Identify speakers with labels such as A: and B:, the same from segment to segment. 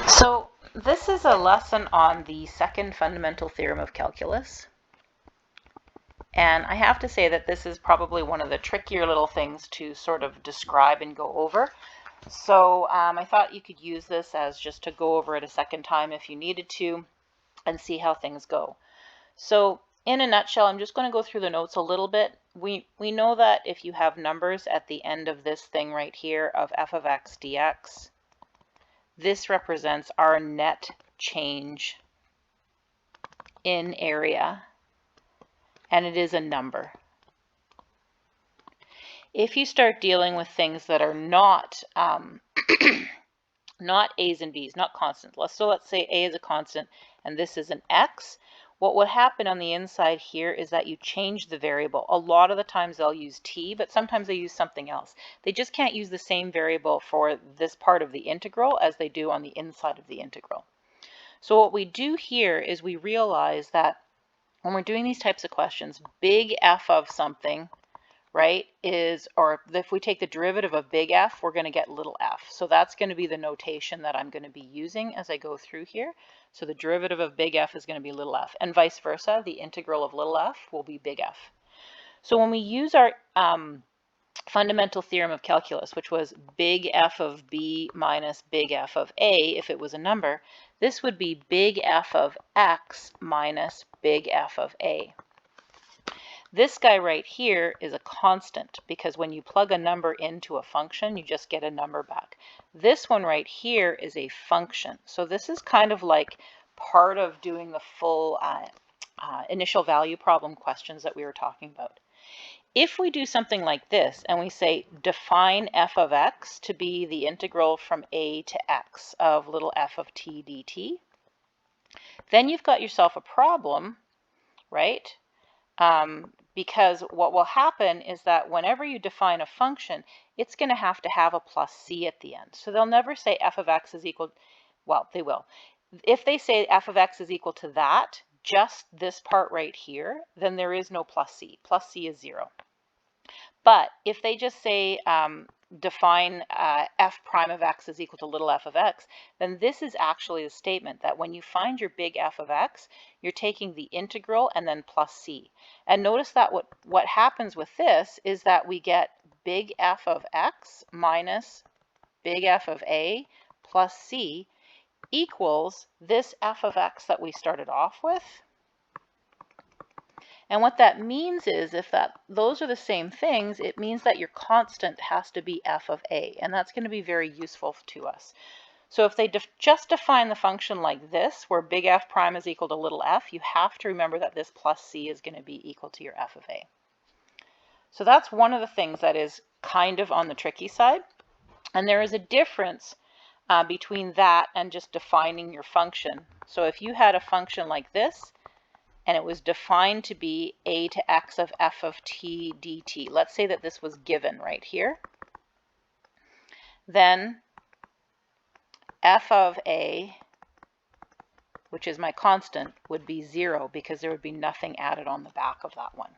A: So this is a lesson on the second fundamental theorem of calculus. And I have to say that this is probably one of the trickier little things to sort of describe and go over. So I thought you could use this as just to go over it a second time if you needed to and see how things go. So in a nutshell, I'm just going to go through the notes a little bit. We know that if you have numbers at the end of this thing right here of f of x dx, this represents our net change in area, and it is a number. If you start dealing with things that are not not a's and b's, not constants, let's say a is a constant and this is an x, what would happen on the inside here is that you change the variable. A lot of the times they'll use t, but sometimes they use something else. They just can't use the same variable for this part of the integral as they do on the inside of the integral. So what we do here is we realize that when we're doing these types of questions, big F of something, right, or if we take the derivative of big F, we're going to get little f. So that's going to be the notation that I'm going to be using as I go through here. So the derivative of big F is going to be little f, and vice versa. The integral of little f will be big F. So when we use our fundamental theorem of calculus, which was big F of b minus big F of a, if it was a number, this would be big F of x minus big F of a. This guy right here is a constant because when you plug a number into a function, you just get a number back. This one right here is a function. So this is kind of like part of doing the full initial value problem questions that we were talking about. If we do something like this and we say define f of x to be the integral from a to x of little f of t dt, then you've got yourself a problem, right? Because what will happen is that whenever you define a function, it's going to have a plus c at the end. So they'll never say f of x is equal, well, they will. If they say f of x is equal to that, just this part right here, then there is no plus c. Plus c is 0. But if they just say define f prime of x is equal to little f of x, then this is actually a statement that when you find your big F of x, you're taking the integral and then plus c. And notice that what happens with this is that we get big F of x minus big F of a plus c equals this f of x that we started off with. And what that means is if those are the same things, it means that your constant has to be f of a, and that's going to be very useful to us. So if they just define the function like this, where big F prime is equal to little f, you have to remember that this plus c is going to be equal to your f of a. So that's one of the things that is kind of on the tricky side. And there is a difference between that and just defining your function. So if you had a function like this, and it was defined to be a to x of f of t dt. Let's say that this was given right here. Then f of a, which is my constant, would be 0 because there would be nothing added on the back of that one.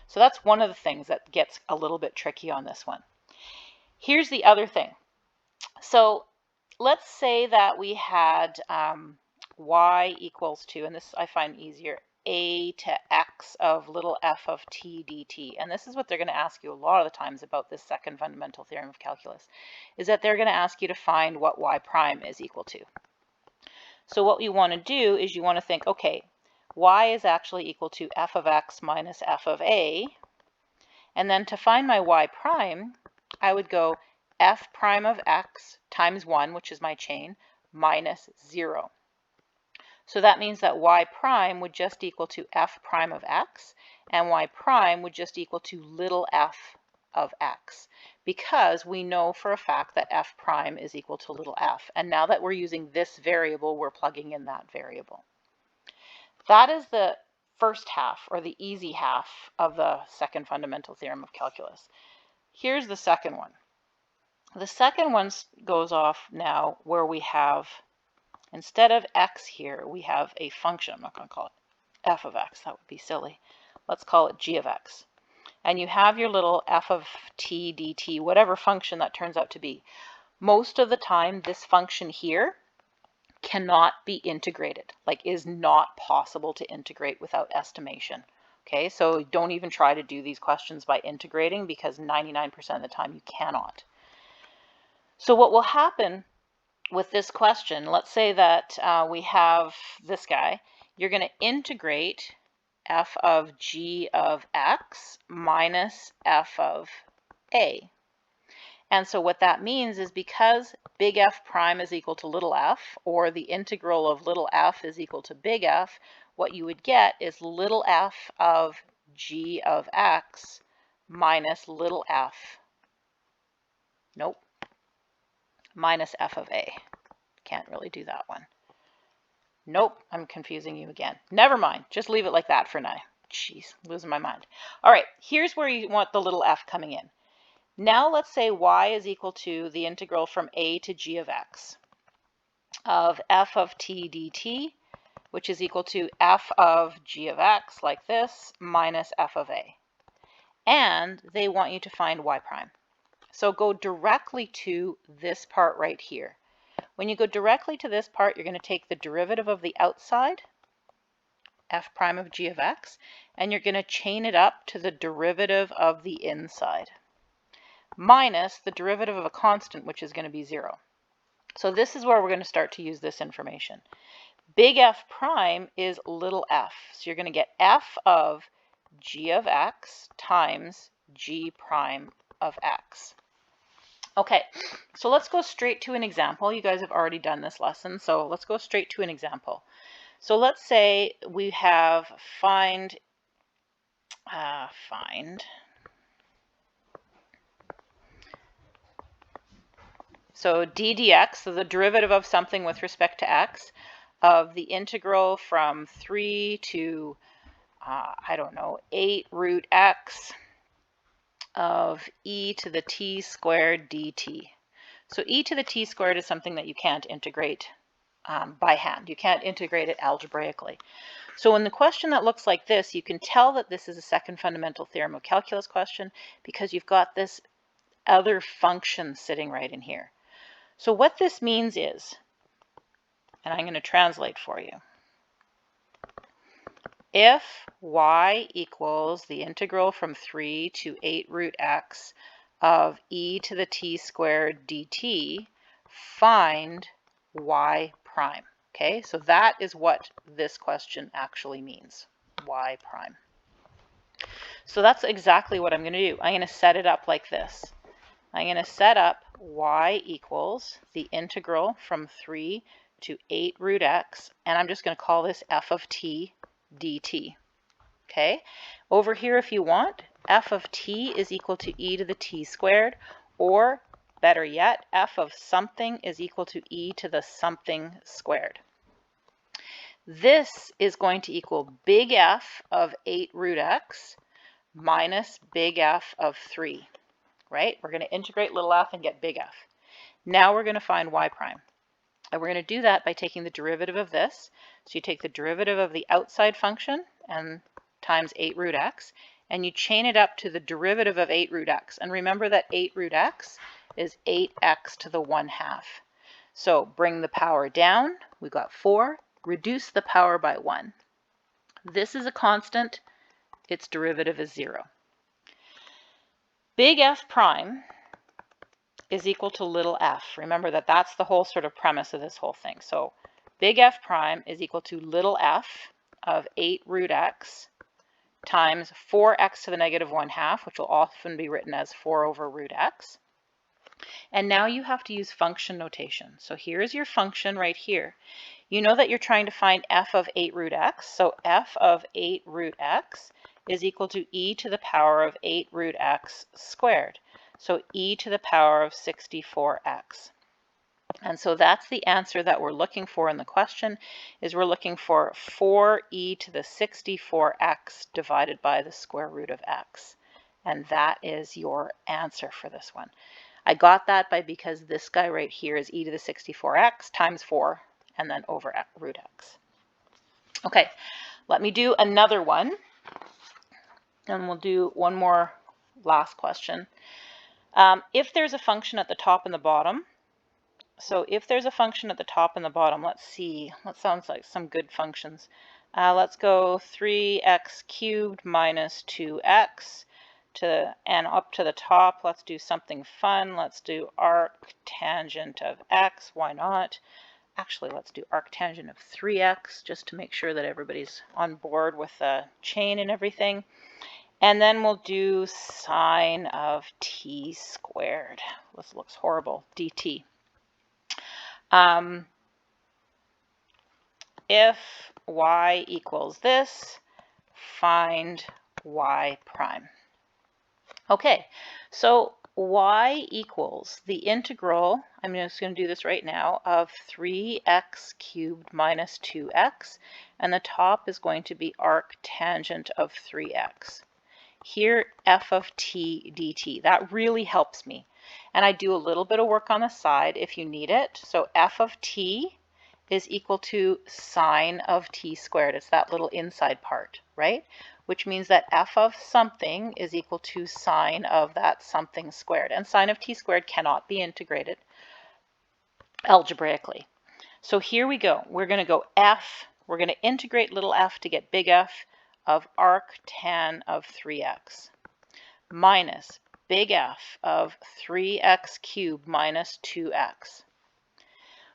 A: So that's one of the things that gets a little bit tricky on this one. Here's the other thing. So let's say that we had y equals to, and this I find easier, a to x of little f of t dt. And this is what they're going to ask you a lot of the times about this second fundamental theorem of calculus, is that they're going to ask you to find what y prime is equal to. So what you want to do is you want to think, okay, y is actually equal to f of x minus f of a. And then to find my y prime, I would go f prime of x times 1, which is my chain, minus 0. So that means that y prime would just equal to f prime of x, and y prime would just equal to little f of x, because we know for a fact that f prime is equal to little f. And now that we're using this variable, we're plugging in that variable. That is the first half, or the easy half, of the second fundamental theorem of calculus. Here's the second one. The second one goes off now where we have, instead of x here, we have a function. I'm not going to call it f of x. That would be silly. Let's call it g of x. And you have your little f of t dt, whatever function that turns out to be. Most of the time, this function here cannot be integrated, like is not possible to integrate without estimation. Okay, so don't even try to do these questions by integrating, because 99% of the time you cannot. So what will happen with this question, let's say that we have this guy, you're going to integrate f of g of x minus f of a. And so what that means is, because big F prime is equal to little f, or the integral of little f is equal to big F, what you would get is little f of g of x minus little f, nope, minus f of a. Can't really do that one. Nope, I'm confusing you again. Never mind, just leave it like that for now. Jeez, losing my mind. All right, here's where you want the little f coming in. Now let's say y is equal to the integral from a to g of x of f of t dt, which is equal to f of g of x, like this, minus f of a. And they want you to find y prime. So go directly to this part right here. When you go directly to this part, you're going to take the derivative of the outside, f prime of g of x, and you're going to chain it up to the derivative of the inside, minus the derivative of a constant, which is going to be 0. So this is where we're going to start to use this information. Big F prime is little f. So you're going to get f of g of x times g prime of x. Okay, so let's go straight to an example. You guys have already done this lesson, so let's go straight to an example. So let's say we have find so d dx, so the derivative of something with respect to x, of the integral from 3 to, I don't know, 8 root x of e to the t squared dt. So e to the t squared is something that you can't integrate by hand. You can't integrate it algebraically. So in the question that looks like this, you can tell that this is a second fundamental theorem of calculus question, because you've got this other function sitting right in here. So what this means is, and I'm going to translate for you, if y equals the integral from 3 to 8 root x of e to the t squared dt, find y prime. Okay, so that is what this question actually means, y prime. So that's exactly what I'm going to do. I'm going to set it up like this. I'm going to set up y equals the integral from 3 to 8 root x, and I'm just going to call this f of t dt. Okay, over here, if you want, f of t is equal to e to the t squared, or better yet, f of something is equal to e to the something squared. This is going to equal big F of 8 root x minus big F of 3, right? We're going to integrate little f and get big F. Now we're going to find y prime. And we're going to do that by taking the derivative of this. So you take the derivative of the outside function and times 8 root x, and you chain it up to the derivative of 8 root x. And remember that 8 root x is 8x to the 1/2. So bring the power down. We've got 4. Reduce the power by 1. This is a constant. Its derivative is 0. Big F prime is equal to little f. Remember that that's the whole sort of premise of this whole thing. So big F prime is equal to little f of 8 root x times 4x to the negative 1/2, which will often be written as 4 over root x. And now you have to use function notation. So here's your function right here. You know that you're trying to find f of 8 root x. So f of 8 root x is equal to e to the power of 8 root x squared. So e to the power of 64x. And so that's the answer that we're looking for in the question, is we're looking for 4e to the 64x divided by the square root of x. And that is your answer for this one. I got that because this guy right here is e to the 64x times 4 and then over root x. Okay, let me do another one. And we'll do one more last question. If there's a function at the top and the bottom, So if there's a function at the top and the bottom, let's see, that sounds like some good functions. Let's go 3x cubed minus 2x and up to the top. Let's do something fun. Let's do arctangent of x. Why not? Actually, let's do arctangent of 3x just to make sure that everybody's on board with the chain and everything. And then we'll do sine of t squared. This looks horrible, dt. If y equals this, find y prime. Okay, so y equals the integral, I'm just going to do this right now, of 3x cubed minus 2x, and the top is going to be arctangent of 3x. Here, f of t dt. That really helps me. And I do a little bit of work on the side if you need it. So f of t is equal to sine of t squared. It's that little inside part, right? Which means that f of something is equal to sine of that something squared. And sine of t squared cannot be integrated algebraically. So here we go. We're going to go f. We're going to integrate little f to get big F of arctan of 3x minus big F of 3x cubed minus 2x.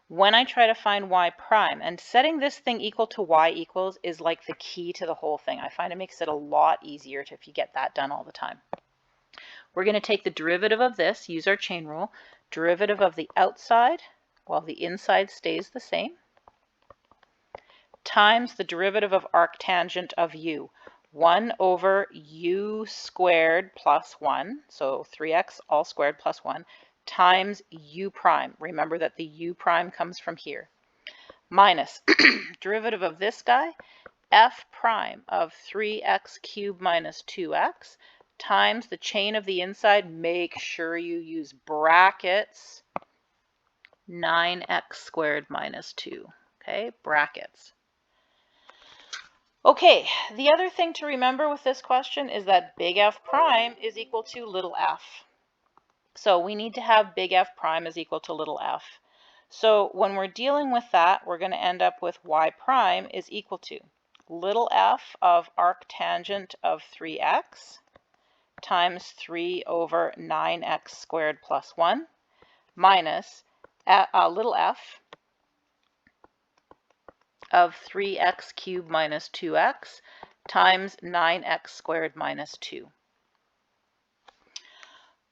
A: When I try to find y prime, and setting this thing equal to y equals is like the key to the whole thing. I find it makes it a lot easier if you get that done all the time. We're going to take the derivative of this, use our chain rule, derivative of the outside while the inside stays the same, times the derivative of arctangent of u. 1 over u squared plus 1, so 3x all squared plus 1, times u prime. Remember that the u prime comes from here. Minus derivative of this guy, f prime of 3x cubed minus 2x, times the chain of the inside. Make sure you use brackets, 9x squared minus 2. Okay, brackets. Okay, the other thing to remember with this question is that big F prime is equal to little f. So we need to have big F prime is equal to little f. So when we're dealing with that, we're going to end up with y prime is equal to little f of arctangent of 3x times 3 over 9x squared plus 1 minus little f of 3x cubed minus 2x times 9x squared minus 2.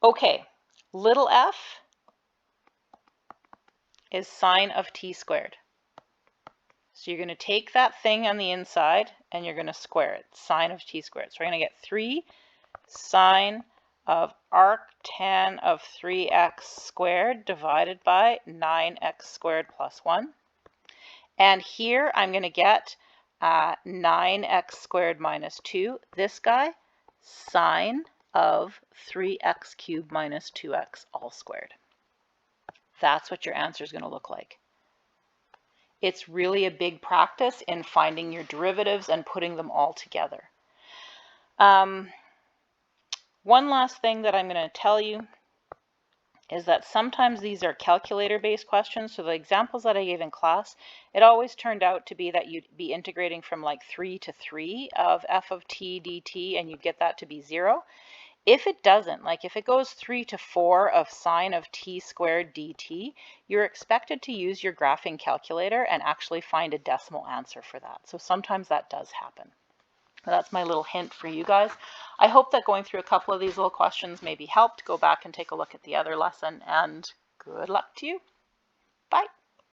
A: Okay, little f is sine of t squared. So you're going to take that thing on the inside and you're going to square it, sine of t squared. So we're going to get 3 sine of arctan of 3x squared divided by 9x squared plus 1. And here I'm going to get 9x squared minus 2. This guy, sine of 3x cubed minus 2x all squared. That's what your answer is going to look like. It's really a big practice in finding your derivatives and putting them all together. One last thing that I'm going to tell you is that sometimes these are calculator-based questions. So the examples that I gave in class, it always turned out to be that you'd be integrating from like 3 to 3 of f of t dt, and you'd get that to be 0. If it doesn't, like if it goes 3 to 4 of sine of t squared dt, you're expected to use your graphing calculator and actually find a decimal answer for that. So sometimes that does happen. That's my little hint for you guys. I hope that going through a couple of these little questions maybe helped. Go back and take a look at the other lesson, and good luck to you. Bye.